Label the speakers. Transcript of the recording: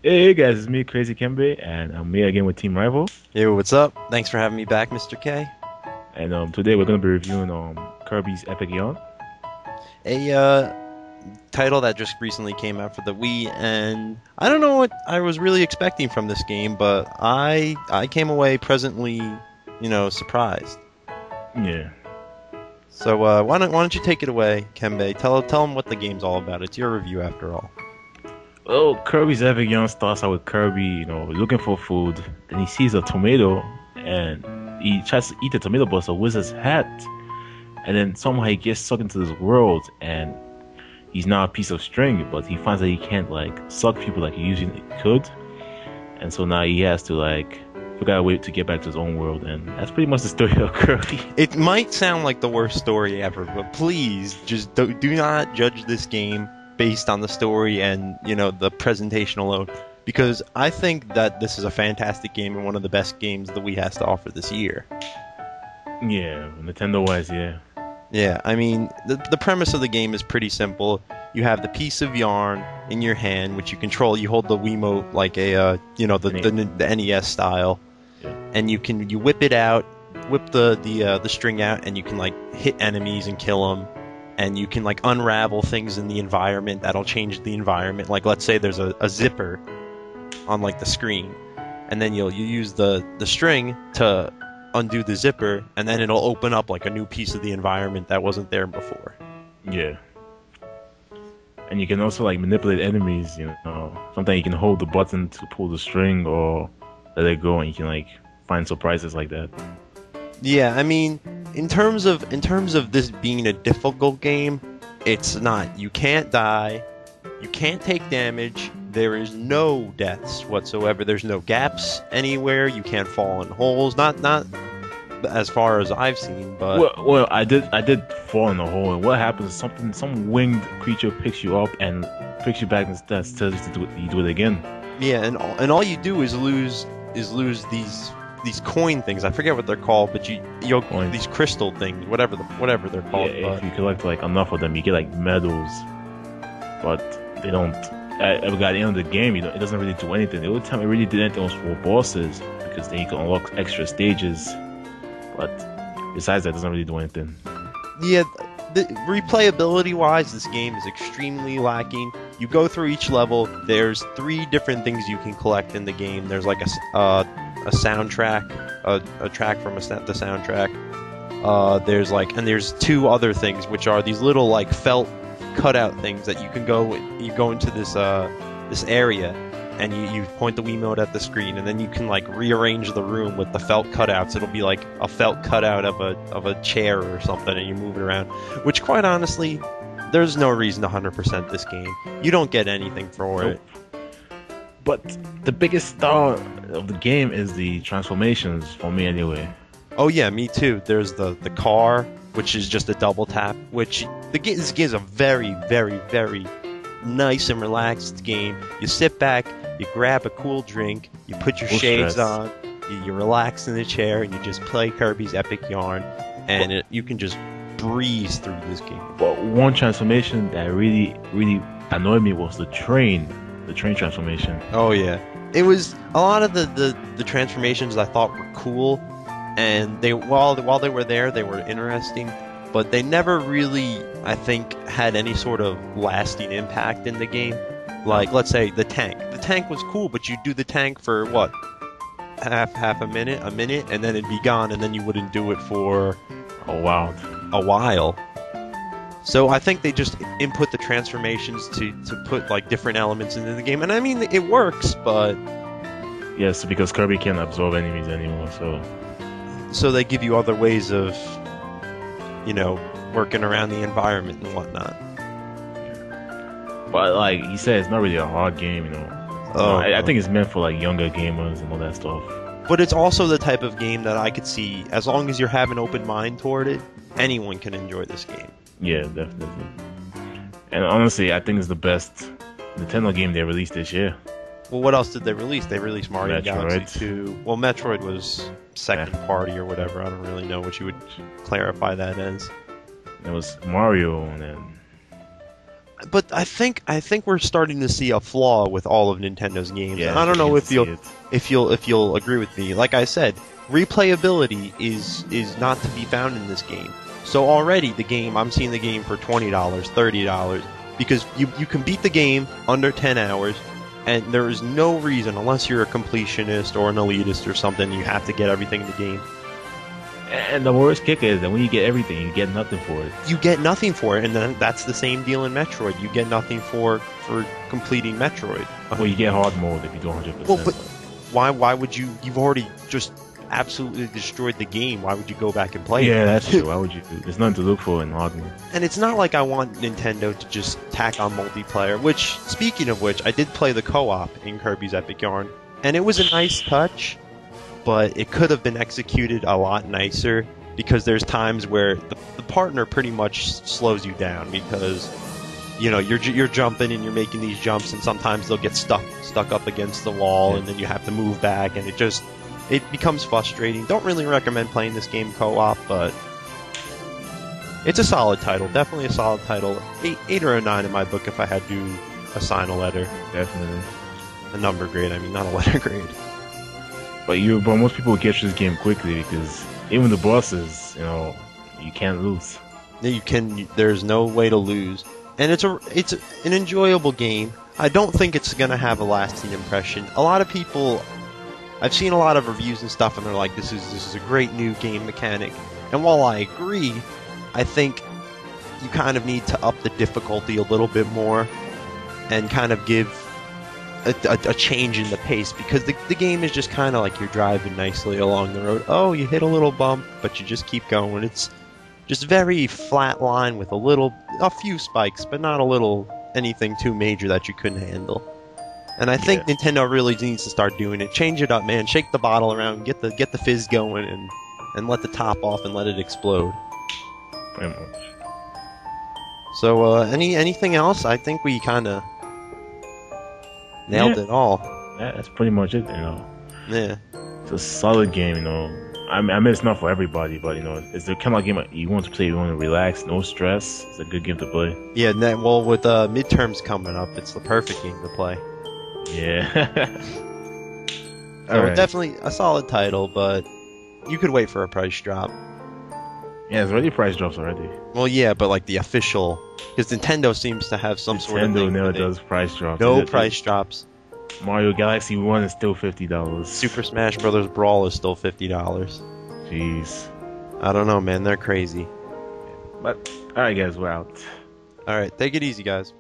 Speaker 1: Hey guys, it's me, Crazy Kembe, and I'm here again with Team Rival.
Speaker 2: Hey, what's up? Thanks for having me back, Mr. K.
Speaker 1: And today we're gonna be reviewing Kirby's Epic Yarn.
Speaker 2: A title that just recently came out for the Wii, and I don't know what I was really expecting from this game, but I came away pleasantly, surprised.
Speaker 1: Yeah.
Speaker 2: So why don't you take it away, Kembe? Tell them what the game's all about. It's your review after all.
Speaker 1: Well, Kirby's Epic Yarn starts out with Kirby, looking for food. Then he sees a tomato, and he tries to eat the tomato, but it's a wizard's hat. And then somehow he gets sucked into this world, and he's now a piece of string, but he finds that he can't like suck people like he usually could. And so now he has to like figure out a way to get back to his own world, and that's pretty much the story of Kirby.
Speaker 2: It might sound like the worst story ever, but please just do not judge this game based on the story and the presentation alone, because I think that this is a fantastic game and one of the best games that Wii has to offer this year.
Speaker 1: Yeah, Nintendo wise, yeah.
Speaker 2: Yeah, I mean, the premise of the game is pretty simple. You have the piece of yarn in your hand, which you control. You hold the Wiimote like the NES style,
Speaker 1: Yeah.
Speaker 2: and you whip it out, whip the string out, and you can like hit enemies and kill them. And you can like unravel things in the environment that'll change the environment. Like let's say there's a zipper on like the screen, and then you use the string to undo the zipper, and then it'll open up like a new piece of the environment that wasn't there before.
Speaker 1: Yeah. And you can also like manipulate enemies, Sometimes you can hold the button to pull the string or let it go, and you can like find surprises like that.
Speaker 2: Yeah, I mean, in terms of this being a difficult game, it's not. You can't die, you can't take damage. There is no deaths whatsoever. There's no gaps anywhere. You can't fall in holes. Not as far as I've seen, but
Speaker 1: Well, I did fall in a hole, and what happens is some winged creature picks you up and picks you back and tells you to do it again.
Speaker 2: yeah, and all you do is lose these coin things. I forget what they're called, but you'll
Speaker 1: Coins.
Speaker 2: these crystal things, whatever they're called.
Speaker 1: Yeah, if you collect like enough of them, you get like medals, but they don't. At the end of the game, it doesn't really do anything. The only time it really did anything was for bosses, because then you can unlock extra stages. But besides that, it doesn't really do anything.
Speaker 2: Yeah, the replayability wise, this game is extremely lacking. You go through each level. There's 3 different things you can collect in the game. There's like a soundtrack, a track from the soundtrack. There's 2 other things, which are these little like felt cutout things that you can you go into this area, and you point the Wiimote at the screen, and then you can like rearrange the room with the felt cutouts. It'll be like a felt cutout of a chair or something, and you move it around. Which, quite honestly, there's no reason to 100% this game. You don't get anything for it.
Speaker 1: But the biggest star of the game is the transformations, for me anyway.
Speaker 2: Oh yeah, me too. There's the car, which is just a double tap. This game is a very, very, very nice and relaxed game. You sit back, you grab a cool drink, you put your
Speaker 1: No
Speaker 2: shades
Speaker 1: stress.
Speaker 2: on, you relax in the chair, and you just play Kirby's Epic Yarn, and you can just breeze through this game.
Speaker 1: But one transformation that really, really annoyed me was the train transformation.
Speaker 2: Oh yeah, it was a lot of the transformations I thought were cool, and while they were there, they were interesting, but they never really, I think, had any sort of lasting impact in the game. Like, let's say the tank. The tank was cool, but you'd do the tank for what, half a minute, and then it'd be gone, and then you wouldn't do it for
Speaker 1: Oh wow.
Speaker 2: a while. So I think they just input the transformations to put like different elements into the game, and I mean it works, but
Speaker 1: Yes, because Kirby can't absorb enemies anymore,
Speaker 2: so they give you other ways of, working around the environment and whatnot.
Speaker 1: but like he said, it's not really a hard game,
Speaker 2: Oh,
Speaker 1: I think it's meant for like younger gamers and all that stuff.
Speaker 2: But it's also the type of game that I could see, as long as you have an open mind toward it, anyone can enjoy this game.
Speaker 1: Yeah, definitely. And honestly, I think it's the best Nintendo game they released this year.
Speaker 2: Well, what else did they release? They released Mario
Speaker 1: Metroid.
Speaker 2: Galaxy 2. Well, Metroid was second party or whatever. I don't really know what you would clarify that as.
Speaker 1: It was Mario, and then
Speaker 2: But I think we're starting to see a flaw with all of Nintendo's games.
Speaker 1: Yeah,
Speaker 2: And I don't know
Speaker 1: you
Speaker 2: if
Speaker 1: can
Speaker 2: you'll
Speaker 1: see it.
Speaker 2: if you'll agree with me. Like I said, replayability is not to be found in this game. So already the game, I'm seeing the game for $20, $30, because you can beat the game under 10 hours, and there is no reason, unless you're a completionist or an elitist or something, you have to get everything in the game.
Speaker 1: And the worst kicker is that when you get everything, you get nothing for it.
Speaker 2: You get nothing for it, and then that's the same deal in Metroid. You get nothing for completing Metroid.
Speaker 1: Well, you get hard mode if you do 100%.
Speaker 2: Well, but why would you? You've already just absolutely destroyed the game. Why would you go back and play it?
Speaker 1: Yeah, that's true. Why would you do? There's nothing to look for in hard mode.
Speaker 2: And it's not like I want Nintendo to just tack on multiplayer. Which, speaking of which, I did play the co-op in Kirby's Epic Yarn, and it was a nice touch, but it could have been executed a lot nicer, because there's times where the partner pretty much slows you down, because you're jumping and you're making these jumps, and sometimes they'll get stuck up against the wall, and then you have to move back, and it becomes frustrating. Don't really recommend playing this game co-op, but it's a solid title. Definitely a solid title. 8 or a 9 in my book if I had to assign a letter.
Speaker 1: Definitely.
Speaker 2: A number grade, I mean, not a letter grade.
Speaker 1: But most people get through this game quickly because even the bosses, you can't lose.
Speaker 2: There's no way to lose. And it's an enjoyable game. I don't think it's gonna have a lasting impression. A lot of people, I've seen a lot of reviews and stuff, and they're like, this is a great new game mechanic. And while I agree, I think you kind of need to up the difficulty a little bit more and kind of give a change in the pace, because the game is just kind of like you're driving nicely along the road. Oh, you hit a little bump, but you just keep going. It's just very flat line with a few spikes, but not anything too major that you couldn't handle. And I think Nintendo really needs to start doing it. Change it up, man. Shake the bottle around, get the fizz going, and let the top off and let it explode.
Speaker 1: Pretty much.
Speaker 2: So, anything else? I think we kind of nailed it all.
Speaker 1: Yeah, that's pretty much it,
Speaker 2: Yeah.
Speaker 1: It's a solid game, I mean, it's not for everybody, but, it's the kind of game you want to play, you want to relax, no stress. It's a good game to play.
Speaker 2: Yeah, well, with midterms coming up, it's the perfect game to play.
Speaker 1: Yeah.
Speaker 2: So definitely a solid title, but you could wait for a price drop.
Speaker 1: Yeah, it's already price drops already.
Speaker 2: Well, yeah, but like the official, because Nintendo seems to have some sort of thing.
Speaker 1: Nintendo never does price drops.
Speaker 2: No price drops.
Speaker 1: Mario Galaxy 1 is still $50.
Speaker 2: Super Smash Bros. Brawl is still $50.
Speaker 1: Jeez.
Speaker 2: I don't know, man. They're crazy.
Speaker 1: But, alright guys, we're out.
Speaker 2: Alright, take it easy, guys.